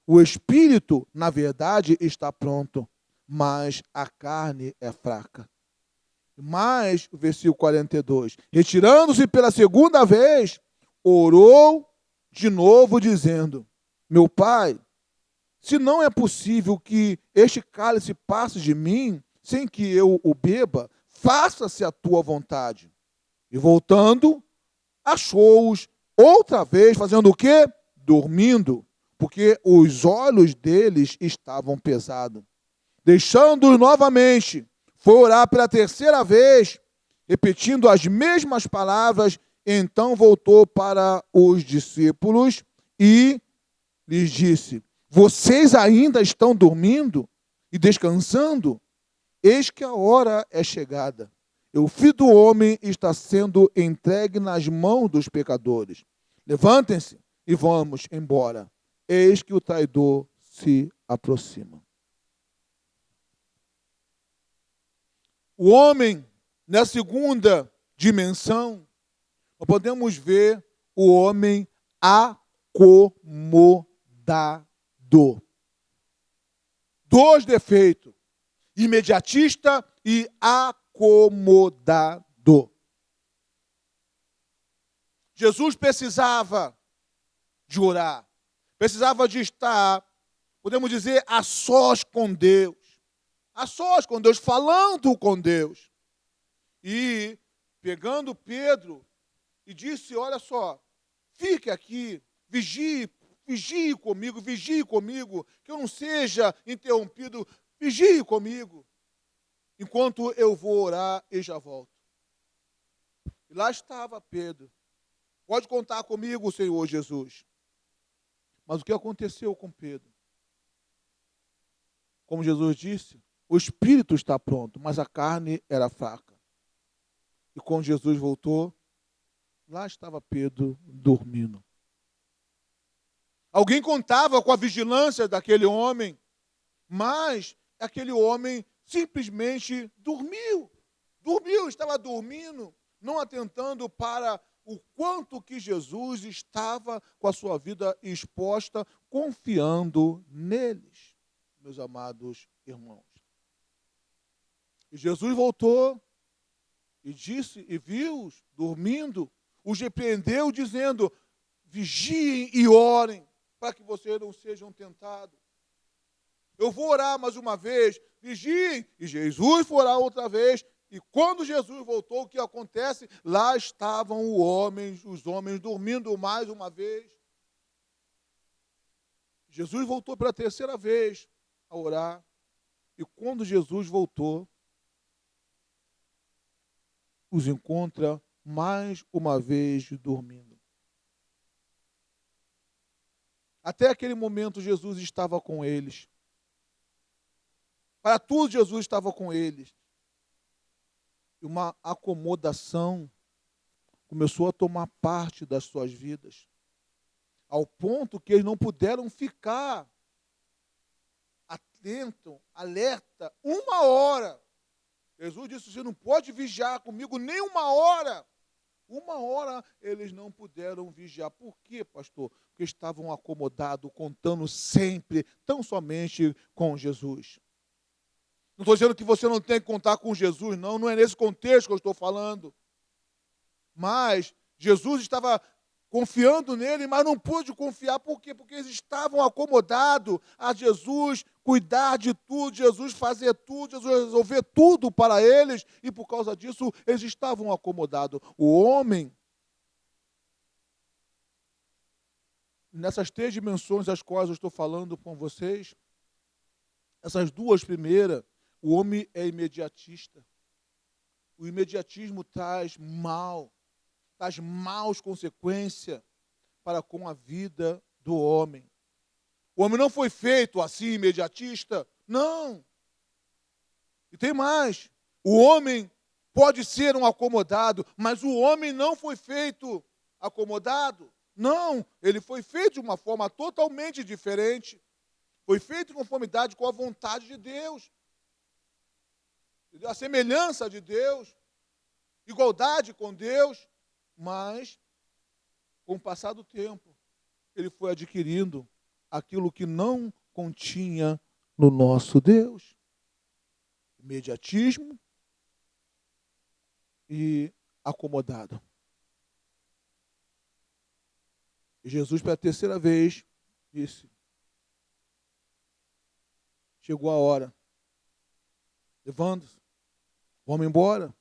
O espírito, na verdade, está pronto, mas a carne é fraca. Mas, versículo 42, retirando-se pela segunda vez, orou de novo, dizendo: meu Pai, se não é possível que este cálice passe de mim, sem que eu o beba, faça-se a tua vontade. E voltando, achou-os outra vez, fazendo o quê? Dormindo, porque os olhos deles estavam pesados. Deixando-os novamente, foi orar pela terceira vez repetindo as mesmas palavras. Então voltou para os discípulos e lhes disse: vocês ainda estão dormindo e descansando? Eis que a hora é chegada. O Filho do Homem está sendo entregue nas mãos dos pecadores. Levantem-se e vamos embora. Eis que o traidor se aproxima. O homem, na segunda dimensão, nós podemos ver o homem acomodado. Dois defeitos: imediatista e acomodado. Jesus precisava de orar, precisava de estar, podemos dizer, a sós com Deus. A sós com Deus, falando com Deus. E pegando Pedro e disse: olha só, fique aqui, vigie comigo, que eu não seja interrompido, vigie comigo, enquanto eu vou orar e já volto. E lá estava Pedro. Pode contar comigo, Senhor Jesus. Mas o que aconteceu com Pedro? Como Jesus disse, o espírito está pronto, mas a carne era fraca. E quando Jesus voltou, lá estava Pedro dormindo. Alguém contava com a vigilância daquele homem, mas aquele homem simplesmente dormiu. Estava dormindo, não atentando para o quanto que Jesus estava com a sua vida exposta, confiando neles, meus amados irmãos. E Jesus voltou e disse, e viu-os dormindo, os repreendeu, dizendo: vigiem e orem, para que vocês não sejam tentados. Eu vou orar mais uma vez, vigiem, e Jesus foi orar outra vez. E quando Jesus voltou, o que acontece? Lá estavam os homens dormindo mais uma vez. Jesus voltou pela terceira vez a orar. E quando Jesus voltou, os encontra mais uma vez dormindo. Até aquele momento, Jesus estava com eles. Para tudo, Jesus estava com eles. E uma acomodação começou a tomar parte das suas vidas, ao ponto que eles não puderam ficar atentos, alerta, uma hora. Jesus disse: você não pode vigiar comigo nem uma hora. Uma hora eles não puderam vigiar. Por quê, pastor? Porque estavam acomodados, contando sempre, tão somente com Jesus. Não estou dizendo que você não tem que contar com Jesus, não é nesse contexto que eu estou falando. Mas Jesus estava confiando nele, mas não pôde confiar. Por quê? Porque eles estavam acomodados a Jesus cuidar de tudo, Jesus fazer tudo, Jesus resolver tudo para eles, e por causa disso eles estavam acomodados. O homem, nessas três dimensões das quais eu estou falando com vocês, essas duas primeiras, o homem é imediatista. O imediatismo traz maus consequências para com a vida do homem. O homem não foi feito assim, imediatista. Não. E tem mais. O homem pode ser um acomodado, mas o homem não foi feito acomodado. Não, ele foi feito de uma forma totalmente diferente. Foi feito em conformidade com a vontade de Deus. A semelhança de Deus, igualdade com Deus, mas, com o passar do tempo, ele foi adquirindo aquilo que não continha no nosso Deus. Imediatismo e acomodado. E Jesus, pela terceira vez, disse: chegou a hora. Levando-se, vamos embora.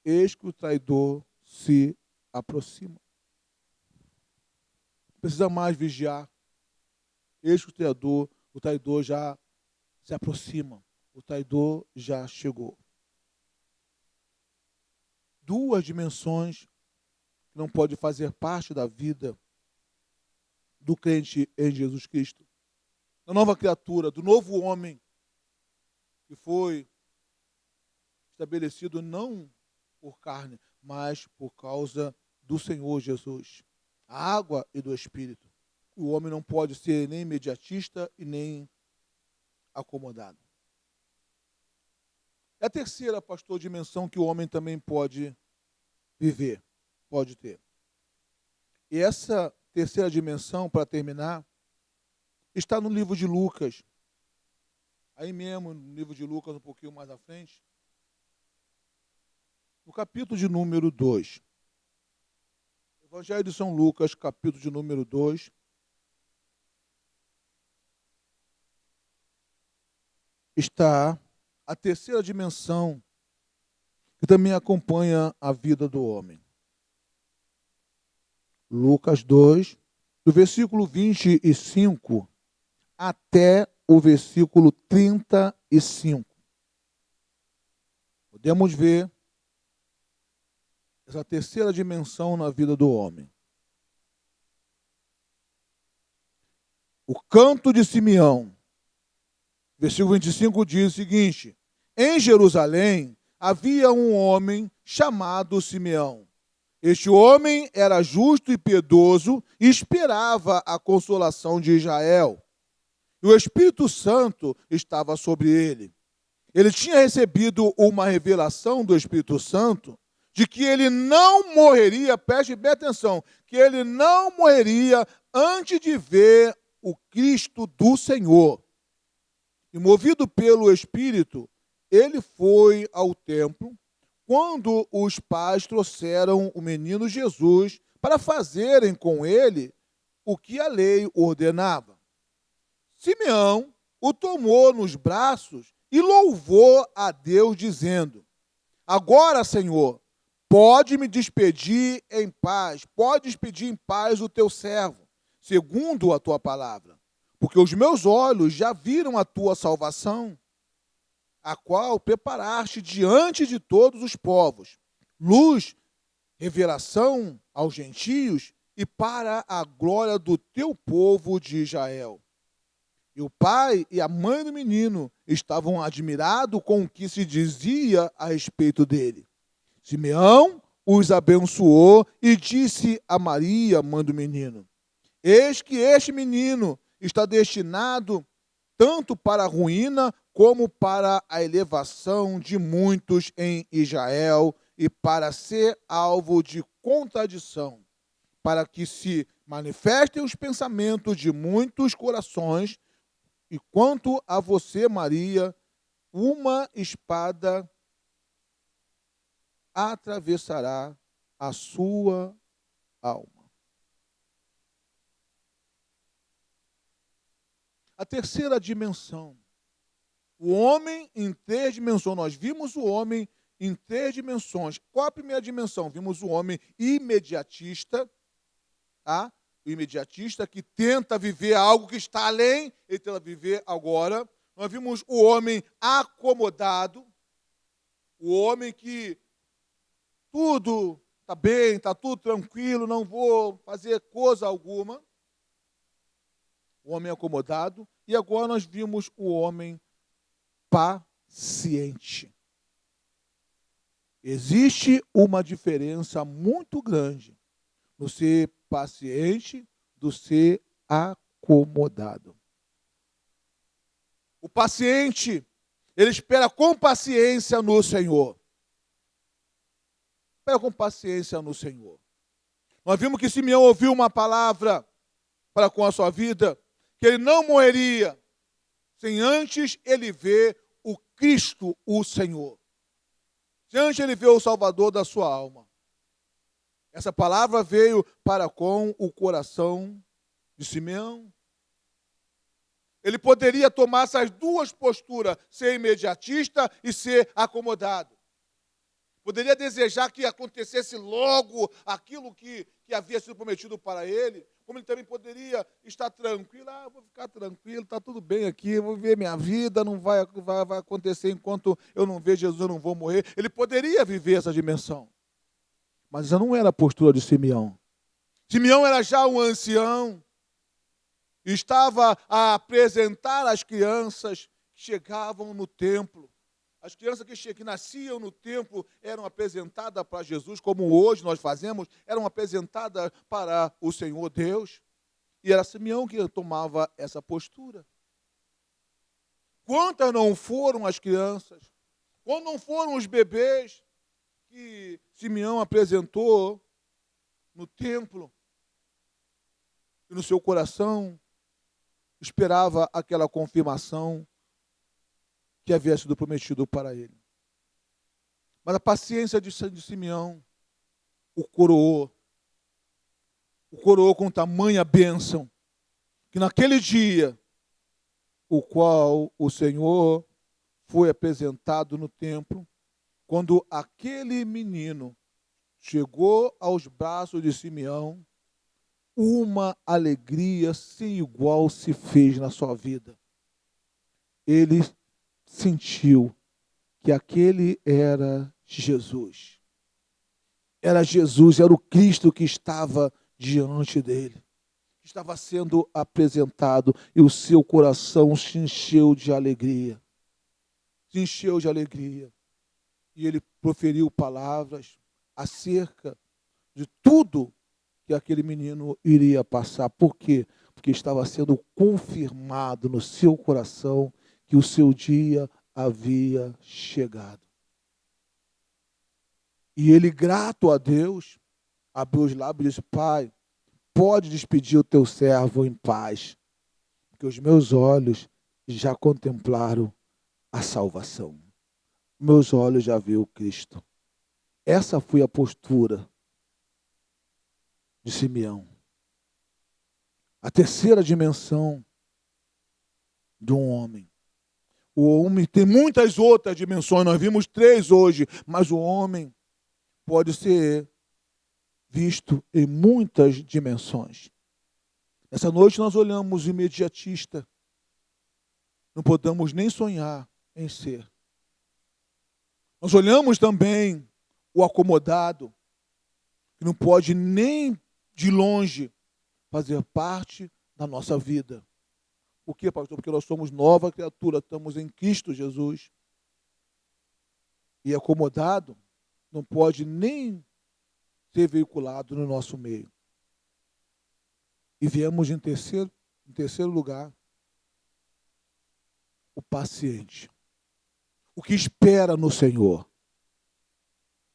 Eis que o traidor se aproxima. Não precisa mais vigiar. Eis que o traidor já se aproxima. O traidor já chegou. duas dimensões que não podem fazer parte da vida do crente em Jesus Cristo. Da nova criatura, do novo homem, que foi estabelecido não por carne, mas por causa do Senhor Jesus. A água e do Espírito. O homem não pode ser nem imediatista e nem acomodado. É a terceira, pastor, dimensão que o homem também pode viver, pode ter. E essa terceira dimensão, para terminar, está no livro de Lucas. Aí mesmo, no livro de Lucas, um pouquinho mais à frente. No capítulo de número 2. Evangelho de São Lucas, capítulo de número 2. Está a terceira dimensão que também acompanha a vida do homem. Lucas 2, do versículo 25 até o versículo 35. Podemos ver essa terceira dimensão na vida do homem. O canto de Simeão. Versículo 25 diz o seguinte: em Jerusalém havia um homem chamado Simeão. Este homem era justo e piedoso e esperava a consolação de Israel. E o Espírito Santo estava sobre ele. Ele tinha recebido uma revelação do Espírito Santo de que ele não morreria, preste bem atenção, que ele não morreria antes de ver o Cristo do Senhor. E movido pelo Espírito, ele foi ao templo quando os pais trouxeram o menino Jesus para fazerem com ele o que a lei ordenava. Simeão o tomou nos braços e louvou a Deus, dizendo: agora, Senhor, pode me despedir em paz, pode despedir em paz o teu servo, segundo a tua palavra, porque os meus olhos já viram a tua salvação, a qual preparaste diante de todos os povos, luz, revelação aos gentios e para a glória do teu povo de Israel. E o pai e a mãe do menino estavam admirados com o que se dizia a respeito dele. Simeão os abençoou e disse a Maria, mãe do menino: eis que este menino está destinado tanto para a ruína como para a elevação de muitos em Israel e para ser alvo de contradição, para que se manifestem os pensamentos de muitos corações. E quanto a você, Maria, uma espada atravessará a sua alma. A terceira dimensão. O homem em três dimensões. Nós vimos o homem em três dimensões. Qual a primeira dimensão? Vimos o homem imediatista, tá? O imediatista que tenta viver algo que está além, ele tenta viver agora. Nós vimos o homem acomodado, o homem que tudo está bem, está tudo tranquilo, não vou fazer coisa alguma. O homem acomodado. E agora nós vimos o homem paciente. Existe uma diferença muito grande no ser paciente do ser acomodado. O paciente, ele espera com paciência no Senhor. Espera com paciência no Senhor. Nós vimos que Simeão ouviu uma palavra para com a sua vida, que ele não morreria sem antes ele ver o Cristo, o Senhor. Sem antes ele ver o Salvador da sua alma. Essa palavra veio para com o coração de Simeão. Ele poderia tomar essas duas posturas, ser imediatista e ser acomodado. Poderia desejar que acontecesse logo aquilo que havia sido prometido para ele, como ele também poderia estar tranquilo. Vou ficar tranquilo, está tudo bem aqui, vou viver minha vida, não vai acontecer enquanto eu não ver Jesus, eu não vou morrer. Ele poderia viver essa dimensão. Mas já não era a postura de Simeão. Simeão era já um ancião. Estava a apresentar as crianças que chegavam no templo. As crianças que nasciam no templo eram apresentadas para Jesus, como hoje nós fazemos, eram apresentadas para o Senhor Deus. E era Simeão que tomava essa postura. Quantas não foram as crianças? Quantos não foram os bebês que Simeão apresentou no templo? E no seu coração esperava aquela confirmação que havia sido prometido para ele. Mas a paciência de Simeão o coroou com tamanha bênção, que naquele dia, o qual o Senhor foi apresentado no templo, quando aquele menino chegou aos braços de Simeão, uma alegria sem igual se fez na sua vida. Ele sentiu que aquele era Jesus. Era Jesus, era o Cristo que estava diante dele. Estava sendo apresentado e o seu coração se encheu de alegria. Se encheu de alegria. E ele proferiu palavras acerca de tudo que aquele menino iria passar. Por quê? Porque estava sendo confirmado no seu coração que o seu dia havia chegado. E ele, grato a Deus, abriu os lábios e disse: Pai, pode despedir o teu servo em paz, porque os meus olhos já contemplaram a salvação. Meus olhos já viram Cristo. Essa foi a postura de Simeão. A terceira dimensão de um homem. O homem tem muitas outras dimensões, nós vimos 3 hoje, mas o homem pode ser visto em muitas dimensões. Essa noite nós olhamos o imediatista. Não podemos nem sonhar em ser. Nós olhamos também o acomodado, que não pode nem de longe fazer parte da nossa vida. Por quê, pastor? Porque nós somos nova criatura, estamos em Cristo Jesus. E acomodado não pode nem ser veiculado no nosso meio. E viemos em terceiro lugar, o paciente. O que espera no Senhor.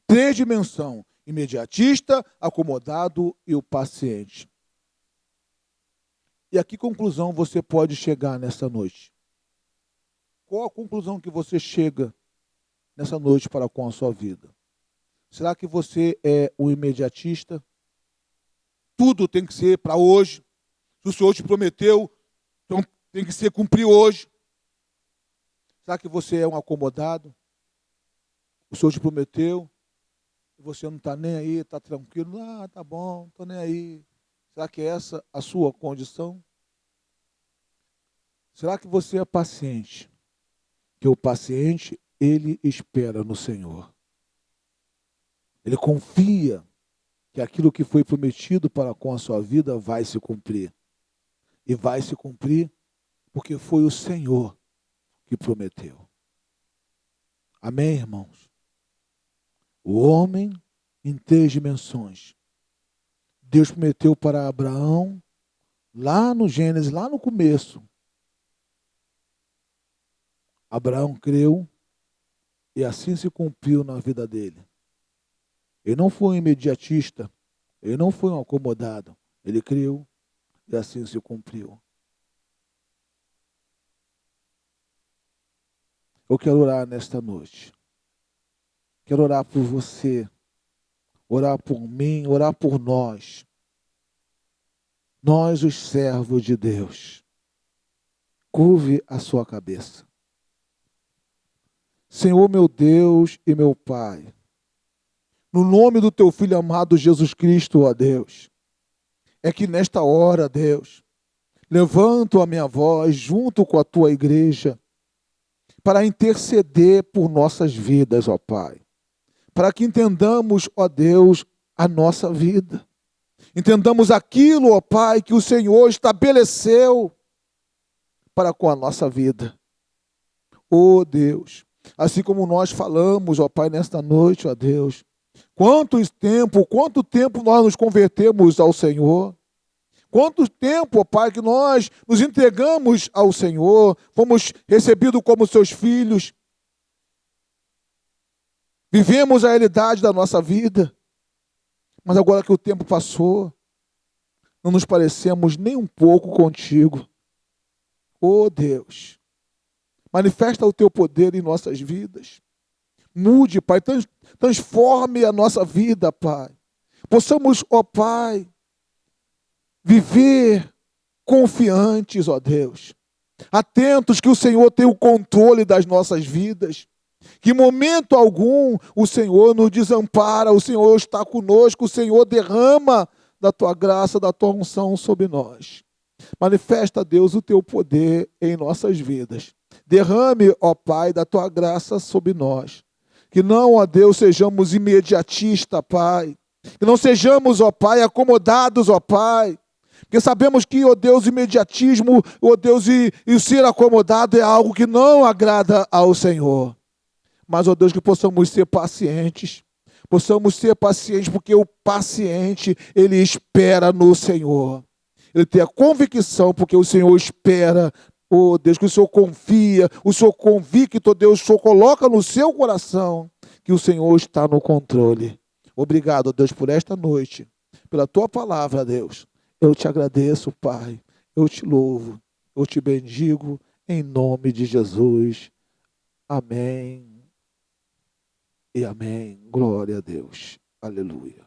3 dimensões: imediatista, acomodado e o paciente. E a que conclusão você pode chegar nessa noite? Qual a conclusão que você chega nessa noite para com a sua vida? Será que você é um imediatista? Tudo tem que ser para hoje. Se o Senhor te prometeu, então tem que ser cumprir hoje. Será que você é um acomodado? O Senhor te prometeu, e você não está nem aí, está tranquilo. Ah, tá bom, não estou nem aí. Será que é essa a sua condição? Será que você é paciente? Que o paciente, ele espera no Senhor. Ele confia que aquilo que foi prometido para com a sua vida vai se cumprir. E vai se cumprir porque foi o Senhor que prometeu. Amém, irmãos? O homem em 3 dimensões. Deus prometeu para Abraão, lá no Gênesis, lá no começo. Abraão creu e assim se cumpriu na vida dele. Ele não foi um imediatista, ele não foi um acomodado. Ele creu e assim se cumpriu. Eu quero orar nesta noite. Quero orar por você, orar por mim, orar por nós. Nós, os servos de Deus. Curve a sua cabeça. Senhor, meu Deus e meu Pai, no nome do teu Filho amado Jesus Cristo, ó Deus, é que nesta hora, Deus, levanto a minha voz junto com a tua igreja para interceder por nossas vidas, ó Pai. Para que entendamos, ó Deus, a nossa vida. Entendamos aquilo, ó Pai, que o Senhor estabeleceu para com a nossa vida. Ó Deus, assim como nós falamos, ó Pai, nesta noite, ó Deus, quanto tempo nós nos convertemos ao Senhor? Quanto tempo, ó Pai, que nós nos entregamos ao Senhor, fomos recebidos como seus filhos, vivemos a realidade da nossa vida, mas agora que o tempo passou, não nos parecemos nem um pouco contigo. Oh Deus, manifesta o teu poder em nossas vidas. Mude, Pai, transforme a nossa vida, Pai. Possamos, ó Pai, viver confiantes, ó Deus. Atentos que o Senhor tem o controle das nossas vidas. Que em momento algum o Senhor nos desampara, o Senhor está conosco, o Senhor derrama da tua graça, da tua unção sobre nós. Manifesta, Deus, o teu poder em nossas vidas. Derrame, ó Pai, da tua graça sobre nós. Que não, ó Deus, sejamos imediatistas, Pai. Que não sejamos, ó Pai, acomodados, ó Pai. Porque sabemos que, ó Deus, o imediatismo, ó Deus, e o ser acomodado é algo que não agrada ao Senhor. Mas, ó Deus, que possamos ser pacientes. Possamos ser pacientes, porque o paciente, ele espera no Senhor. Ele tem a convicção, porque o Senhor espera, ó Deus, que o Senhor confia, o Senhor convicto, ó Deus, o Senhor coloca no seu coração que o Senhor está no controle. Obrigado, ó Deus, por esta noite, pela tua palavra, Deus. Eu te agradeço, Pai. Eu te louvo, eu te bendigo, em nome de Jesus. Amém. E amém. Glória a Deus. Aleluia.